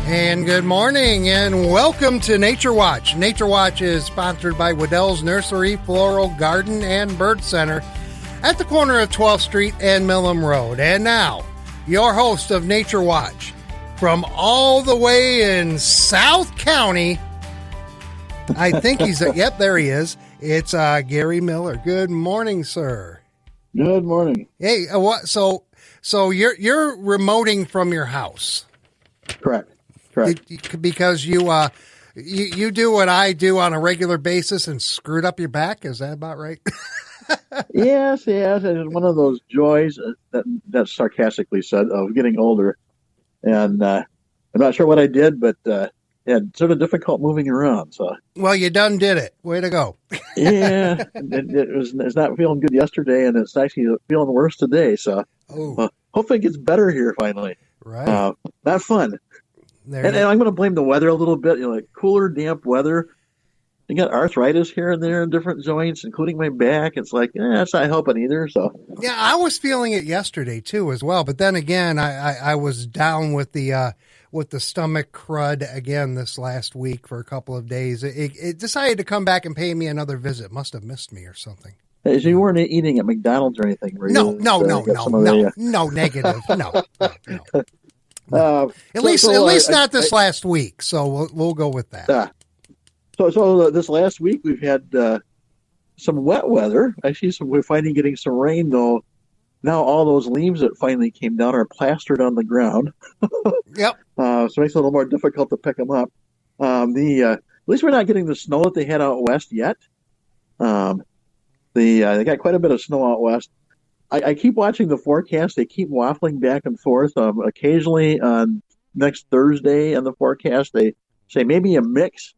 And good morning and welcome to Nature Watch. Nature Watch is sponsored by Wedel's Nursery, Floral, Garden, and Bird Center at the corner of 12th Street and Millam Road. And now, your host of Nature Watch from all the way in South County. I think he's, yep, there he is. It's Gary Miller. Good morning, sir. Good morning. Hey, what? So you're remoting from your house. Correct. Because you do what I do on a regular basis and screwed up your back. Is that about right? Yes. It's one of those joys that's sarcastically said of getting older. And I'm not sure what I did, but it's sort of difficult moving around. So well, you done did it. Way to go. Yeah, it's not feeling good yesterday, and it's actually feeling worse today. So hopefully it gets better here finally. Right. Not fun. And I'm going to blame the weather a little bit. Like cooler, damp weather. I got arthritis here and there in different joints, including my back. It's like, it's not helping either. So yeah, I was feeling it yesterday too, as well. But then again, I was down with the stomach crud again this last week for a couple of days. It decided to come back and pay me another visit. Must have missed me or something. So you weren't eating at McDonald's or anything? No, negative. No. At least not this last week. So we'll go with that. So this last week we've had some wet weather. Actually, we're finally getting some rain though. Now all those leaves that finally came down are plastered on the ground. Yep. So it makes it a little more difficult to pick them up. At least we're not getting the snow that they had out west yet. They got quite a bit of snow out west. I keep watching the forecast. They keep waffling back and forth. Occasionally on next Thursday in the forecast, they say maybe a mix.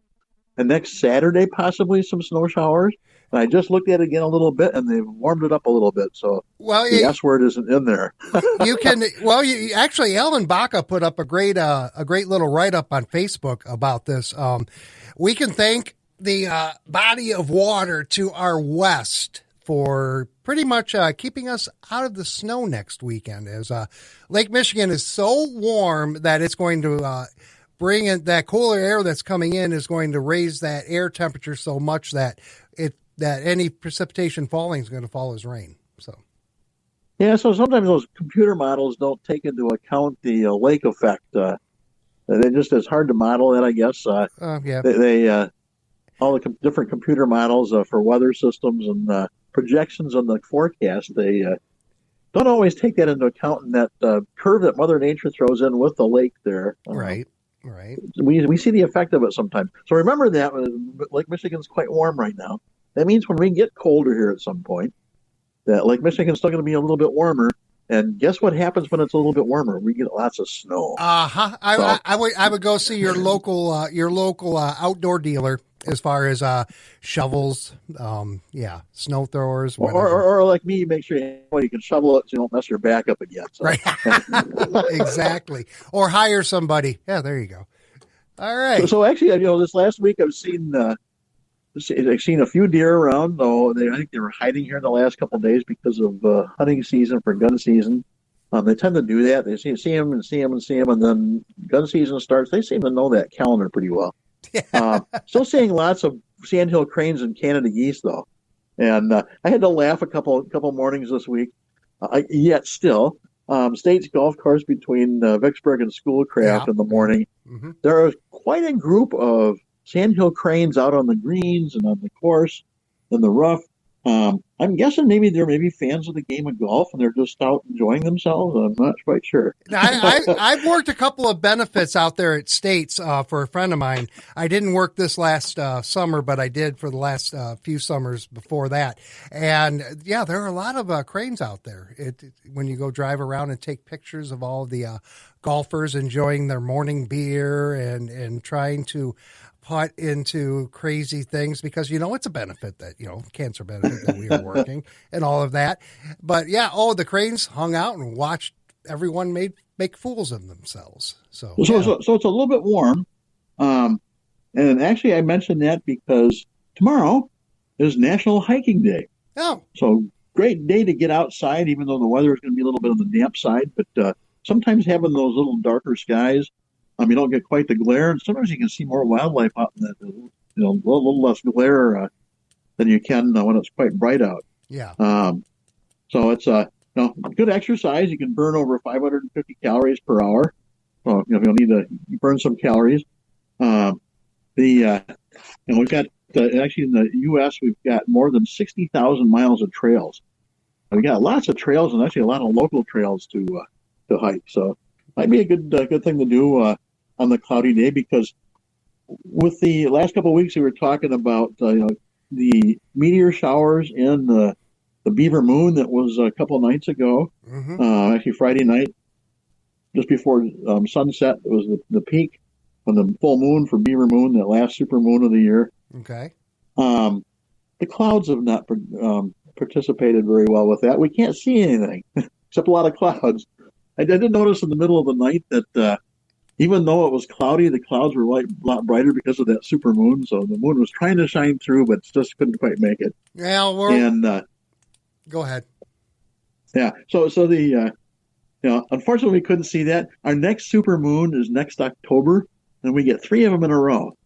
And next Saturday, possibly some snow showers. And I just looked at it again a little bit, and they've warmed it up a little bit. So the S word isn't in there. You can. Well, actually, Ellen Baca put up a great little write up on Facebook about this. We can thank the body of water to our west for pretty much keeping us out of the snow next weekend. As Lake Michigan is so warm that it's going to bring in that cooler air that's coming in is going to raise that air temperature so much that any precipitation falling is going to fall as rain. So yeah, so sometimes those computer models don't take into account the lake effect. It's hard to model it, I guess. Yeah. They all the different computer models for weather systems and projections on the forecast, they don't always take that into account in that curve that Mother Nature throws in with the lake there. Right. We see the effect of it sometimes. So remember that Lake Michigan's quite warm right now. That means when we get colder here at some point, that Lake Michigan's still going to be a little bit warmer. And guess what happens when it's a little bit warmer? We get lots of snow. I would go see your local outdoor dealer as far as shovels, snow throwers, or like me, make sure you can shovel it so you don't mess your back up again. So. Right, exactly. Or hire somebody. Yeah, there you go. All right. So actually, this last week I've seen a few deer around. Though I think they were hiding here in the last couple of days because of hunting season for gun season. They tend to do that. They see them, and then gun season starts. They seem to know that calendar pretty well. Still seeing lots of sandhill cranes and Canada geese, though. And I had to laugh a couple mornings this week. Yet still, State's golf course between Vicksburg and Schoolcraft in the morning. Mm-hmm. There are quite a group of sandhill cranes out on the greens and on the course in the rough. I'm guessing maybe they're fans of the game of golf and they're just out enjoying themselves. I'm not quite sure. I've worked a couple of benefits out there at States for a friend of mine. I didn't work this last summer, but I did for the last few summers before that. And yeah, there are a lot of cranes out there. When you go drive around and take pictures of all the golfers enjoying their morning beer and trying to put into crazy things because, it's a benefit that, cancer benefit that we are working and all of that. But yeah, the cranes hung out and watched everyone make fools of themselves. So it's a little bit warm. And actually I mentioned that because tomorrow is National Hiking Day. Oh. So great day to get outside, even though the weather is going to be a little bit on the damp side. But sometimes having those little darker skies You don't get quite the glare, and sometimes you can see more wildlife out in that, a little less glare than you can when it's quite bright out. Yeah. So it's good exercise. You can burn over 550 calories per hour. So you'll need to burn some calories. We've got actually in the U.S. we've got more than 60,000 miles of trails. We got lots of trails and actually a lot of local trails to hike. So might be a good thing to do on the cloudy day, because with the last couple of weeks we were talking about the meteor showers and the Beaver Moon that was a couple of nights ago. Mm-hmm. Actually Friday night, just before sunset, it was the peak on the full moon for Beaver Moon, that last super moon of the year. Okay. The clouds have not participated very well with that. We can't see anything except a lot of clouds. I did notice in the middle of the night that even though it was cloudy, the clouds were a lot brighter because of that super moon. So the moon was trying to shine through, but just couldn't quite make it. Yeah. Go ahead. Yeah. So the unfortunately we couldn't see that. Our next super moon is next October, and we get 3 of them in a row.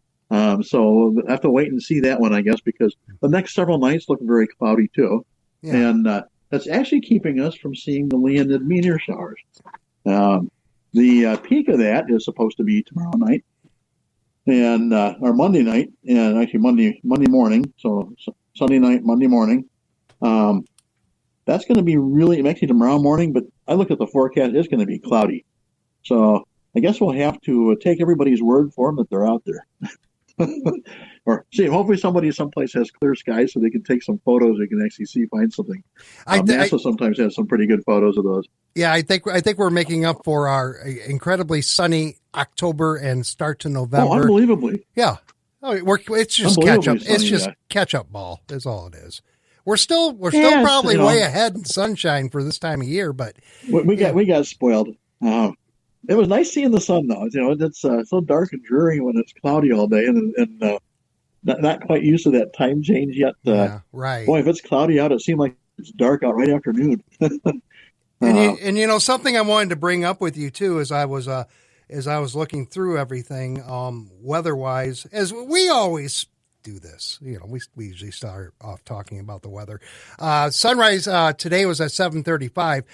So we'll have to wait and see that one, I guess, because the next several nights look very cloudy too. Yeah. And that's actually keeping us from seeing the Leonid meteor showers. The peak of that is supposed to be tomorrow night, and or Monday night, and actually Monday morning. So Sunday night, Monday morning. That's going to be actually tomorrow morning, but I looked at the forecast, it's going to be cloudy. So I guess we'll have to take everybody's word for them that they're out there. Or see, hopefully somebody someplace has clear skies so they can take some photos. They can actually find something. NASA sometimes has some pretty good photos of those. Yeah, I think we're making up for our incredibly sunny October and start to November. Oh, unbelievably. Yeah. It's just catch up. It's just catch up ball. Is all it is. We're still probably way ahead in sunshine for this time of year, but we got spoiled. It was nice seeing the sun, though. It's so dark and dreary when it's cloudy all day, and not quite used to that time change yet. Yeah, right. Boy, if it's cloudy out, it seemed like it's dark out right afternoon. And something I wanted to bring up with you too, as I was looking through everything, weather-wise, as we always do this. We usually start off talking about the weather. Sunrise today was at 7:35.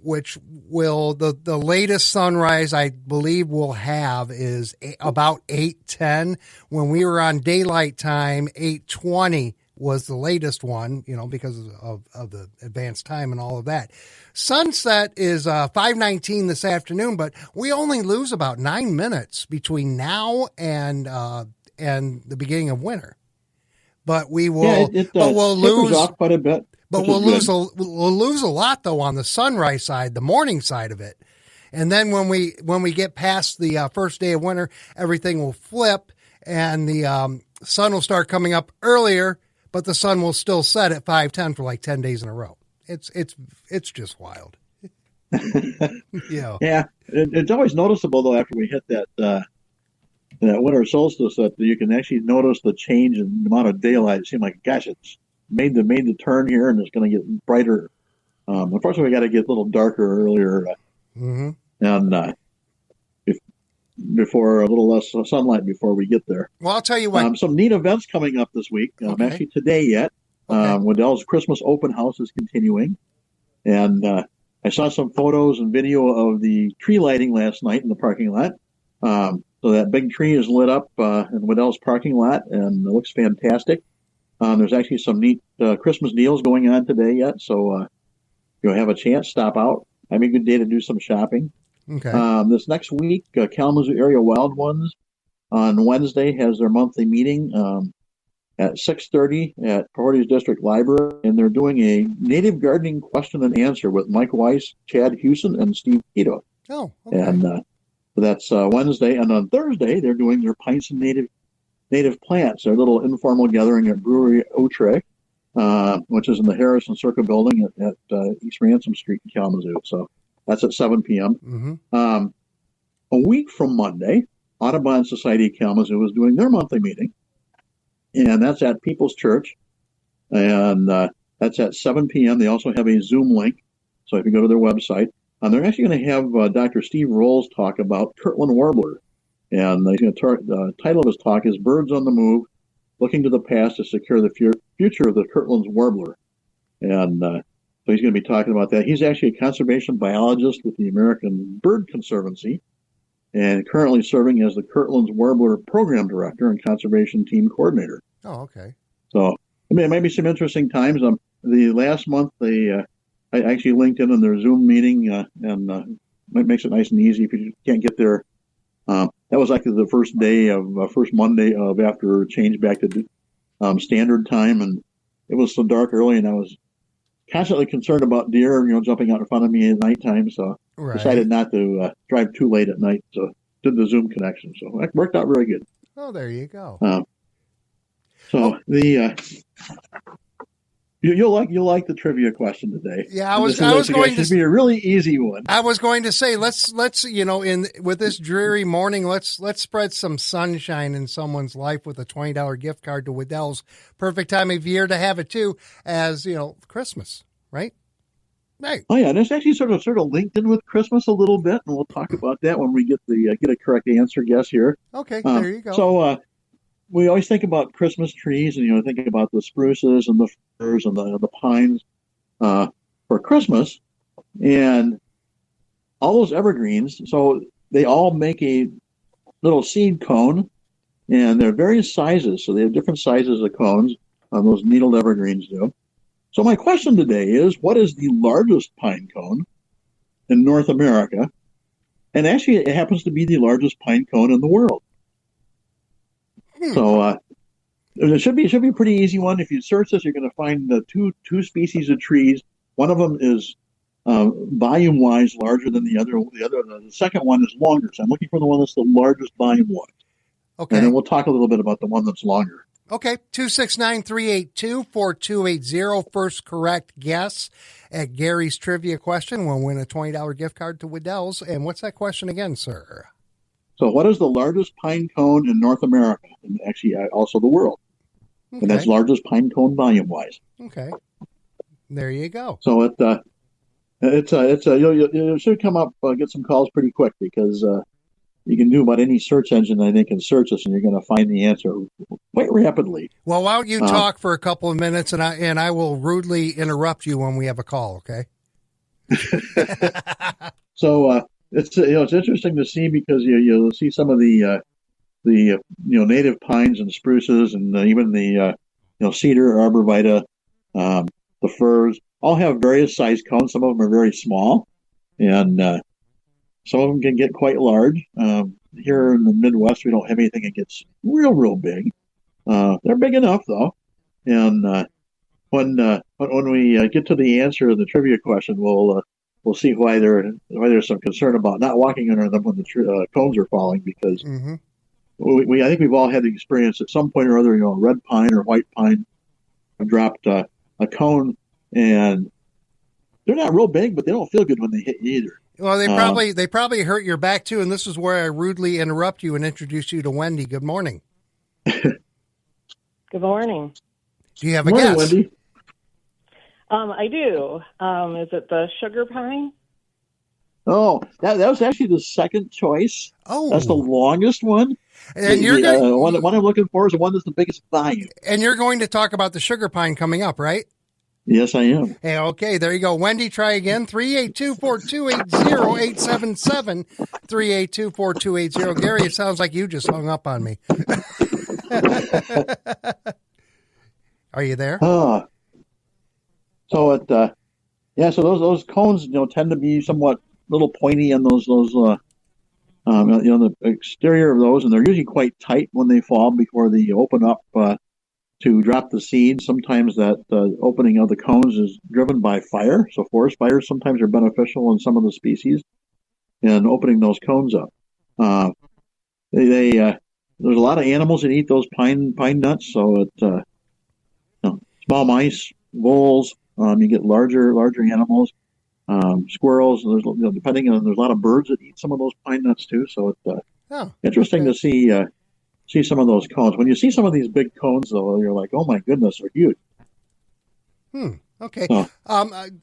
Which will the latest sunrise I believe we'll have is about 8:10. When we were on daylight time, 8:20 was the latest one, because of the advanced time and all of that. Sunset is 5:19 this afternoon, but we only lose about 9 minutes between now and the beginning of winter. But we will, we'll lose off quite a bit. But we'll lose a lot though on the sunrise side, the morning side of it. And then when we get past the first day of winter, everything will flip and the sun will start coming up earlier, but the sun will still set at 5:10 for like 10 days in a row. It's just wild. Yeah. It's always noticeable though after we hit that winter solstice that you can actually notice the change in the amount of daylight. It seems like, gosh, it's made the turn here, and it's going to get brighter. Unfortunately, we got to get a little darker earlier, and before a little less sunlight before we get there. Well, I'll tell you what. Some neat events coming up this week. Okay. Actually, today yet. Okay. Wedel's Christmas open house is continuing, and I saw some photos and video of the tree lighting last night in the parking lot. So that big tree is lit up in Wedel's parking lot, and it looks fantastic. There's actually some neat Christmas deals going on today yet, so if you'll have a chance, stop out. Have a good day to do some shopping. Okay. This next week, Kalamazoo Area Wild Ones on Wednesday has their monthly meeting at 6:30 at Priorities District Library, and they're doing a native gardening question and answer with Mike Weiss, Chad Hewson, and Steve Quito. Oh, okay. And that's Wednesday, and on Thursday they're doing their Pints and Native Plants, their little informal gathering at Brewery Outre, which is in the Harrison Circle building at East Ransom Street in Kalamazoo. So that's at 7 p.m. Mm-hmm. A week from Monday, Audubon Society of Kalamazoo is doing their monthly meeting, and that's at People's Church, and that's at 7 p.m. They also have a Zoom link, so if you go to their website, They're actually going to have Dr. Steve Rolls talk about Kirtland warbler. And the title of his talk is Birds on the Move, Looking to the Past to Secure the Future of the Kirtland's Warbler. And so he's going to be talking about that. He's actually a conservation biologist with the American Bird Conservancy and currently serving as the Kirtland's Warbler Program Director and Conservation Team Coordinator. Oh, okay. So it may be some interesting times. The last month, I actually linked in on their Zoom meeting, and it makes it nice and easy if you can't get there. That was actually the first Monday of after change back to standard time, and it was so dark early, and I was constantly concerned about deer, jumping out in front of me at nighttime. So decided not to drive too late at night. So did the Zoom connection. So that worked out very good. Oh, there you go. You'll like the trivia question today. Yeah, I was going to be a really easy one. I was going to say let's with this dreary morning, let's spread some sunshine in someone's life with a $20 gift card to Wedel's. Perfect time of year to have it too, as Christmas, right? Right. Oh yeah, and it's actually sort of linked in with Christmas a little bit, and we'll talk about that when we get a correct answer guess here. Okay, there you go. So we always think about Christmas trees, and think about the spruces and the firs and the pines for Christmas, and all those evergreens. So they all make a little seed cone, and they're various sizes. So they have different sizes of cones. Those needled evergreens do. So my question today is, what is the largest pine cone in North America? And actually, it happens to be the largest pine cone in the world. So it should be a pretty easy one. If you search this, you're going to find the two species of trees. One of them is volume-wise larger than the other. The second one is longer. So I'm looking for the one that's the largest volume-wise. Okay. And then we'll talk a little bit about the one that's longer. Okay, 269-382-4280. First correct guess at Gary's trivia question will win a $20 gift card to Wedel's. And what's that question again, sir? So what is the largest pine cone in North America, and actually also the world? Okay. And that's largest pine cone volume-wise. Okay, there you go. So you should come up, get some calls pretty quick, because you can do about any search engine, I think, and search this, and you're going to find the answer quite rapidly. Well, why don't you talk for a couple of minutes, and I will rudely interrupt you when we have a call, okay? So it's interesting to see, because you'll see some of the native pines and spruces, and even the cedar, arborvitae, the firs, all have various size cones. Some of them are very small, and some of them can get quite large. Here in the Midwest, we don't have anything that gets real big. They're big enough, though. And when we get to the answer to the trivia question, we'll see why there's some concern about not walking under them when the cones are falling, because I think we've all had the experience at some point or other. Red pine or white pine have dropped a cone, and they're not real big, but they don't feel good when they hit you either. Well, they probably hurt your back too, and this is where I rudely interrupt you and introduce you to Wendy. Good morning. Good morning. Do you have a guess? Wendy. I do. Is it the sugar pine? Oh, that was actually the second choice. Oh, that's the longest one. And one I'm looking for is the one that's the biggest volume. And you're going to talk about the sugar pine coming up, right? Yes, I am. Hey, okay, there you go. Wendy, try again. 382-4280-877. 382-4280. Gary, it sounds like you just hung up on me. Are you there? So those cones, tend to be somewhat little pointy on those the exterior of those, and they're usually quite tight when they fall before they open up to drop the seed. Sometimes that opening of the cones is driven by fire. So forest fires sometimes are beneficial in some of the species in opening those cones up. There's a lot of animals that eat those pine nuts. So small mice, voles, you get larger animals, squirrels. There's depending on, there's a lot of birds that eat some of those pine nuts too. So it's interesting to see some of those cones. When you see some of these big cones, though, you're like, oh my goodness, they're huge. Okay.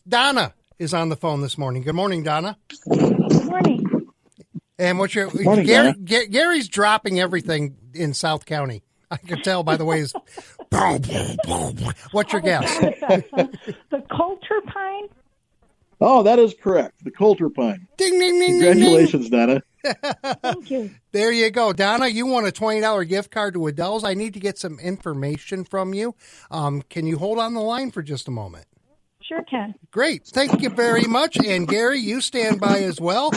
Donna, is on the phone this morning. Good morning, Donna. Good morning. And what's your Morning, Donna. Gary's dropping everything in South County. I can tell by the way he's. What's your guess? The Coulter pine? Oh, that is correct. The Coulter pine. Ding, ding, ding, Congratulations, Donna. Thank you. There you go. Donna, you want a $20 gift card to Wedel's. I need to get some information from you. Can you hold on the line for just a moment? Sure can. Great. Thank you very much. And Gary, you stand by as well.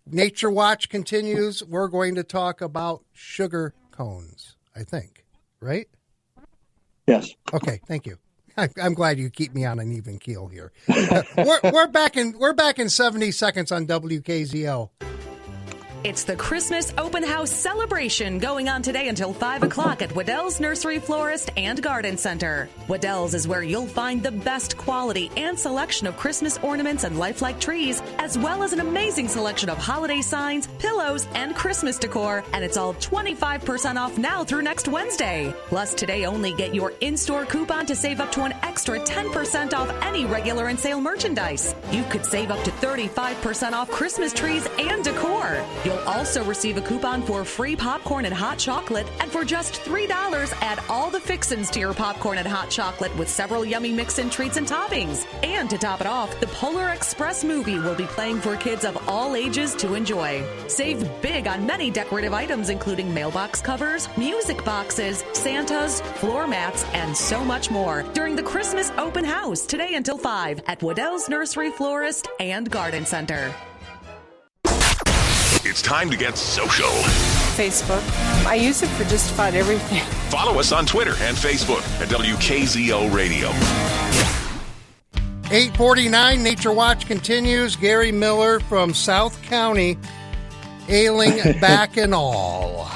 Nature Watch continues. We're going to talk about sugar cones, I think. Right? Yes. Okay. Thank you. I'm glad you keep me on an even keel here. We're back in 70 seconds on WKZO. It's the Christmas Open House celebration going on today until 5 o'clock at Wedel's Nursery Florist and Garden Center. Wedel's is where you'll find the best quality and selection of Christmas ornaments and lifelike trees, as well as an amazing selection of holiday signs, pillows, and Christmas decor. And it's all 25% off now through next Wednesday. Plus, today only get your in-store coupon to save up to an extra 10% off any regular and sale merchandise. You could save up to 35% off Christmas trees and decor. You'll also receive a coupon for free popcorn and hot chocolate, and for just $3, add all the fixins to your popcorn and hot chocolate with several yummy mix-in treats and toppings. And to top it off, the Polar Express movie will be playing for kids of all ages to enjoy. Save big on many decorative items, including mailbox covers, music boxes, Santas, floor mats, and so much more during the Christmas Open House today until 5 at Wedel's Nursery Florist and Garden Center. It's time to get social. Facebook. I use it for just about everything. Follow us on Twitter and Facebook at WKZO Radio. 8:49, Nature Watch continues. Gary Miller from South County, ailing back and all.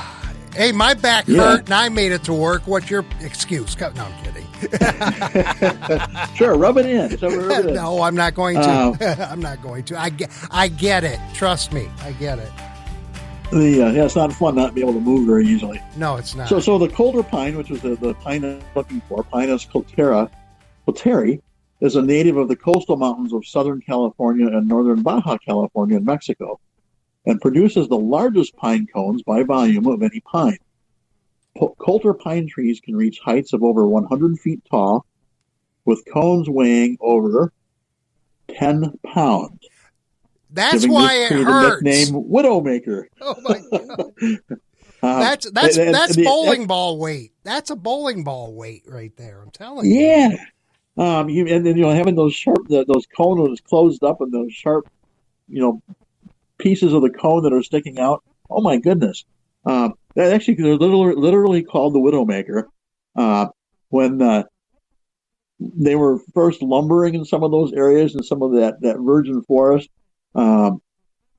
Hey, my back hurt and I made it to work. What's your excuse? No, I'm kidding. Sure, rub it in. Rub it in. No, I'm not going to. I'm not going to. I get it. Trust me, I get it. It's not fun not to be able to move very easily. No, it's not. So the Coulter pine, which is the pine I'm looking for, Pinus coulteri, is a native of the coastal mountains of Southern California and northern Baja California in Mexico, and produces the largest pine cones by volume of any pine. Coulter pine trees can reach heights of over 100 feet tall, with cones weighing over 10 pounds. That's why it hurts. The nickname Widowmaker. Oh my God! That's bowling ball weight. That's a bowling ball weight right there. I'm telling you. Yeah. And then having those sharp, those cones closed up, and those sharp, pieces of the cone that are sticking out. Oh my goodness! They're literally called the Widowmaker. When they were first lumbering in some of those areas, in some of that virgin forest,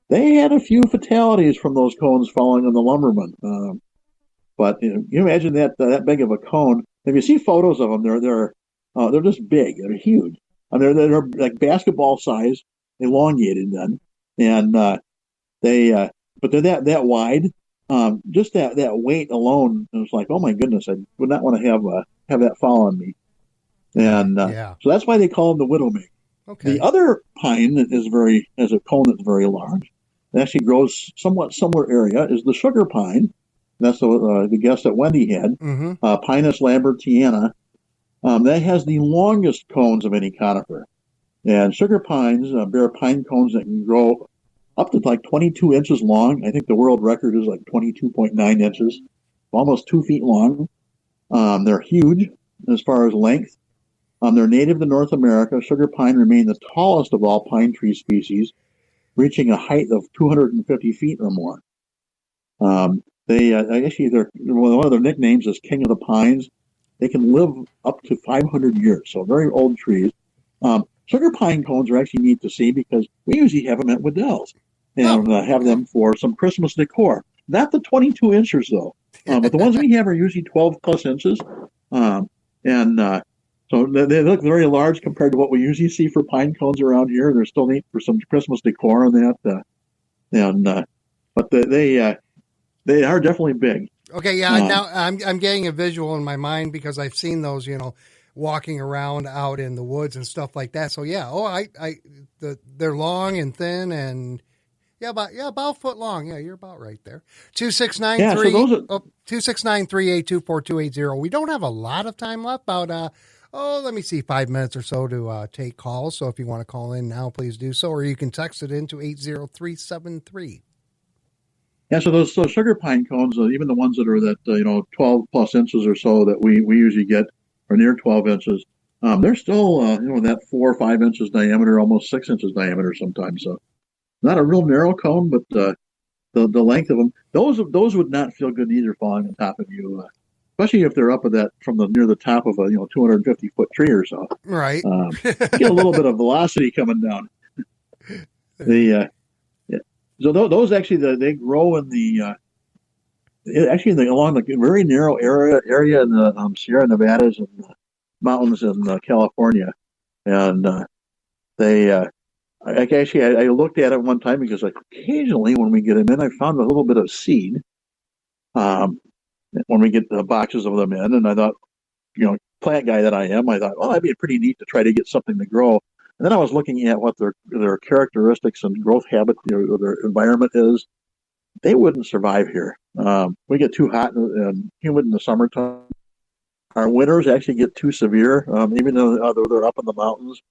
they had a few fatalities from those cones falling on the lumberman. But you imagine that big of a cone. If you see photos of them, they're just big. They're huge. And they're like basketball size, elongated then, and but they're that wide. Just that weight alone, it was like, oh my goodness, I would not want to have that fall on me. And so that's why they call them the Widowmaker. Okay. The other pine that has a cone that's very large, it actually grows somewhat similar area, is the sugar pine. That's the guess that Wendy had. Mm-hmm. Pinus lambertiana. That has the longest cones of any conifer. And sugar pines bear pine cones that can grow up to like 22 inches long. I think the world record is like 22.9 inches, almost 2 feet long. They're huge as far as length. They're native to North America. Sugar pine remain the tallest of all pine tree species, reaching a height of 250 feet or more. One of their nicknames is King of the Pines. They can live up to 500 years, so very old trees. Sugar pine cones are actually neat to see because we usually have them at Wedel's and have them for some Christmas decor. Not the 22 inches though, but the ones we have are usually 12 plus inches, so they look very large compared to what we usually see for pine cones around here. They're still neat for some Christmas decor and that. But they are definitely big. Okay, yeah. Now I'm getting a visual in my mind because I've seen those, walking around out in the woods and stuff like that. So yeah, they're long and thin and about a foot long. Yeah, you're about right there. 269-382-4280. We don't have a lot of time left, about let me see, 5 minutes or so to take calls. So if you want to call in now, please do so, or you can text it into 80373. Yeah, so those sugar pine cones, even the ones that are 12 plus inches or so that we usually get, or near 12 inches, they're still that 4 or 5 inches diameter, almost 6 inches diameter sometimes. So not a real narrow cone, but the length of them, those would not feel good either falling on top of you, especially if they're up at that near the top of a 250-foot tree or so. Right. Get a little bit of velocity coming down. So those actually they grow in along the very narrow area in the Sierra Nevadas and mountains in California, and I looked at it one time because occasionally when we get them in, I found a little bit of seed when we get the boxes of them in, and I thought, plant guy that I am, I thought, well, that'd be pretty neat to try to get something to grow. And then I was looking at what their characteristics and growth habit, or their environment is. They wouldn't survive here. We get too hot and humid in the summertime. Our winters actually get too severe, even though they're up in the mountains.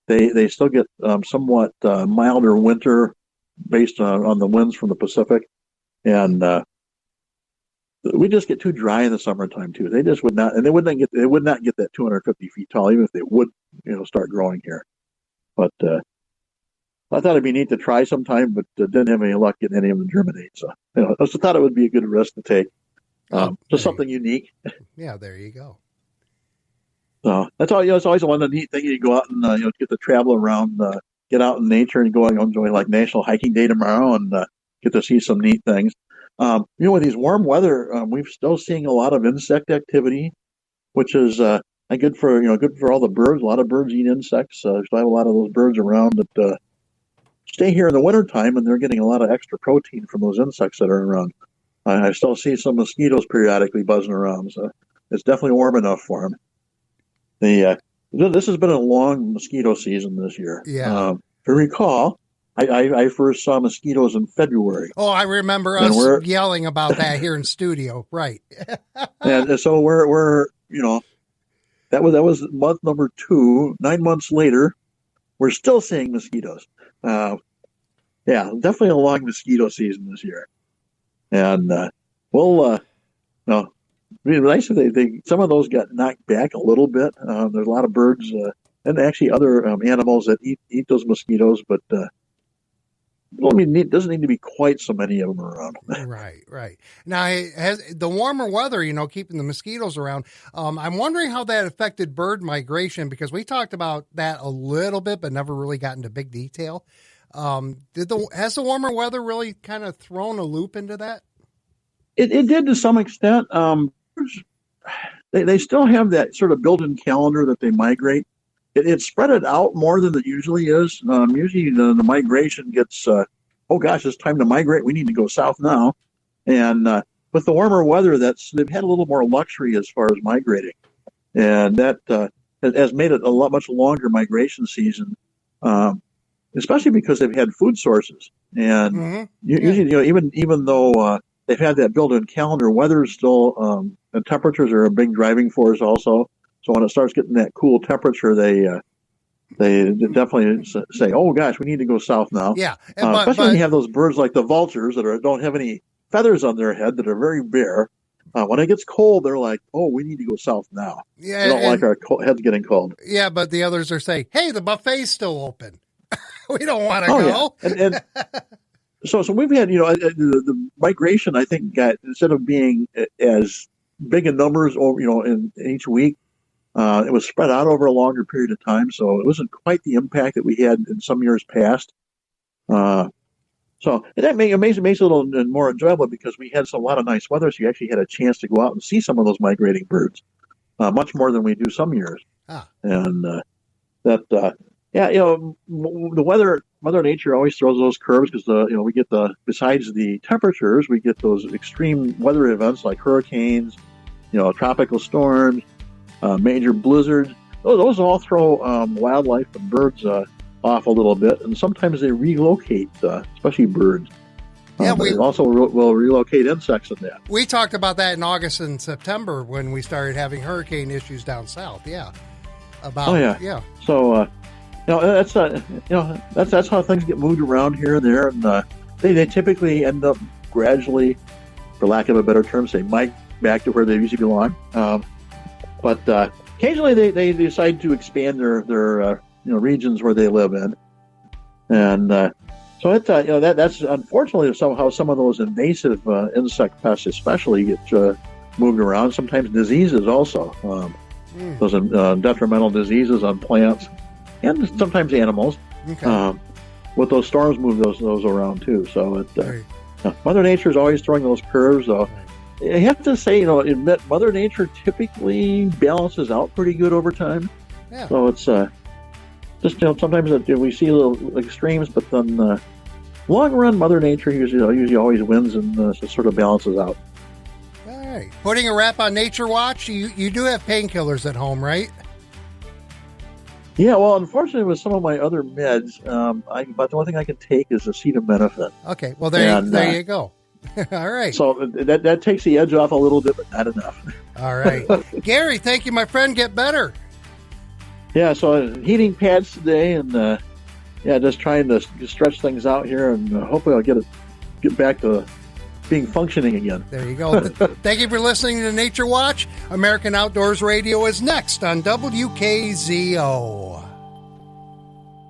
They still get somewhat milder winter based on the winds from the Pacific, and we just get too dry in the summertime too. They just would not, and they would not get that 250 feet tall, even if they would start growing here. But I thought it'd be neat to try sometime, but didn't have any luck getting any of them to germinate. So I just thought it would be a good risk to take. Just something unique. Yeah, there you go. So that's all. It's always one neat thing. You go out and get to travel around, get out in nature, and go and enjoy like National Hiking Day tomorrow, and get to see some neat things. With these warm weather, we're still seeing a lot of insect activity, which is good for all the birds. A lot of birds eat insects. Still have a lot of those birds around that stay here in the wintertime, and they're getting a lot of extra protein from those insects that are around. I still see some mosquitoes periodically buzzing around, so it's definitely warm enough for them. This has been a long mosquito season this year. Yeah. If you recall, I first saw mosquitoes in February. Oh, I remember us yelling about that here in studio. Right. And so we're that was month number 2. 9 months later, we're still seeing mosquitoes. Definitely a long mosquito season this year. And it'd be nice if some of those got knocked back a little bit. There's a lot of birds and actually other animals that eat those mosquitoes, but it doesn't need to be quite so many of them around. Right. Now, has the warmer weather, keeping the mosquitoes around, I'm wondering how that affected bird migration, because we talked about that a little bit, but never really got into big detail. Has the warmer weather really kind of thrown a loop into that? It did to some extent. They still have that sort of built-in calendar that they migrate. It spread it out more than it usually is. Usually the migration gets, it's time to migrate. We need to go south now. And with the warmer weather, they've had a little more luxury as far as migrating. And that has made it a much longer migration season, especially because they've had food sources. And usually, even though they've had that built-in calendar, weather is still, and temperatures are a big driving force also. So when it starts getting that cool temperature, they definitely say, "Oh gosh, we need to go south now." Yeah, especially when you have those birds like the vultures that don't have any feathers on their head, that are very bare. When it gets cold, they're like, "Oh, we need to go south now." Yeah, they don't like our heads getting cold. Yeah, but the others are saying, "Hey, the buffet's still open. We don't want to go." Yeah. And so we've had the migration. I think got, instead of being as big in numbers over in each week. It was spread out over a longer period of time, so it wasn't quite the impact that we had in some years past. So that makes it a little more enjoyable, because we had a lot of nice weather, so you actually had a chance to go out and see some of those migrating birds, much more than we do some years. And the weather, Mother Nature always throws those curves, because we get besides the temperatures, we get those extreme weather events like hurricanes, tropical storms. major blizzards. Those all throw wildlife and birds off a little bit, and sometimes they relocate, especially birds. Yeah, but they also will relocate insects in that. We talked about that in August and September when we started having hurricane issues down south. Yeah. Yeah. So, that's that's how things get moved around here and there, and they typically end up gradually, for lack of a better term, say migrate back to where they usually belong. But occasionally they decide to expand their regions where they live in, and so that's unfortunately somehow some of those invasive insect pests especially get moved around. Sometimes diseases also. Those detrimental diseases on plants and sometimes animals. Okay. With those storms move those around too. So Mother Nature is always throwing those curves. I have to say, admit Mother Nature typically balances out pretty good over time. Yeah. So it's just sometimes we see little extremes, but then long run Mother Nature usually always wins and sort of balances out. All right. Putting a wrap on Nature Watch, you do have painkillers at home, right? Yeah, well, unfortunately, with some of my other meds, but the only thing I can take is acetaminophen. Okay, well, there you go. All right. So that takes the edge off a little bit, but not enough. All right. Gary, thank you, my friend. Get better. Yeah, so heating pads today, and just trying to stretch things out here, and hopefully I'll get back to being functioning again. There you go. Thank you for listening to Nature Watch. American Outdoors Radio is next on WKZO.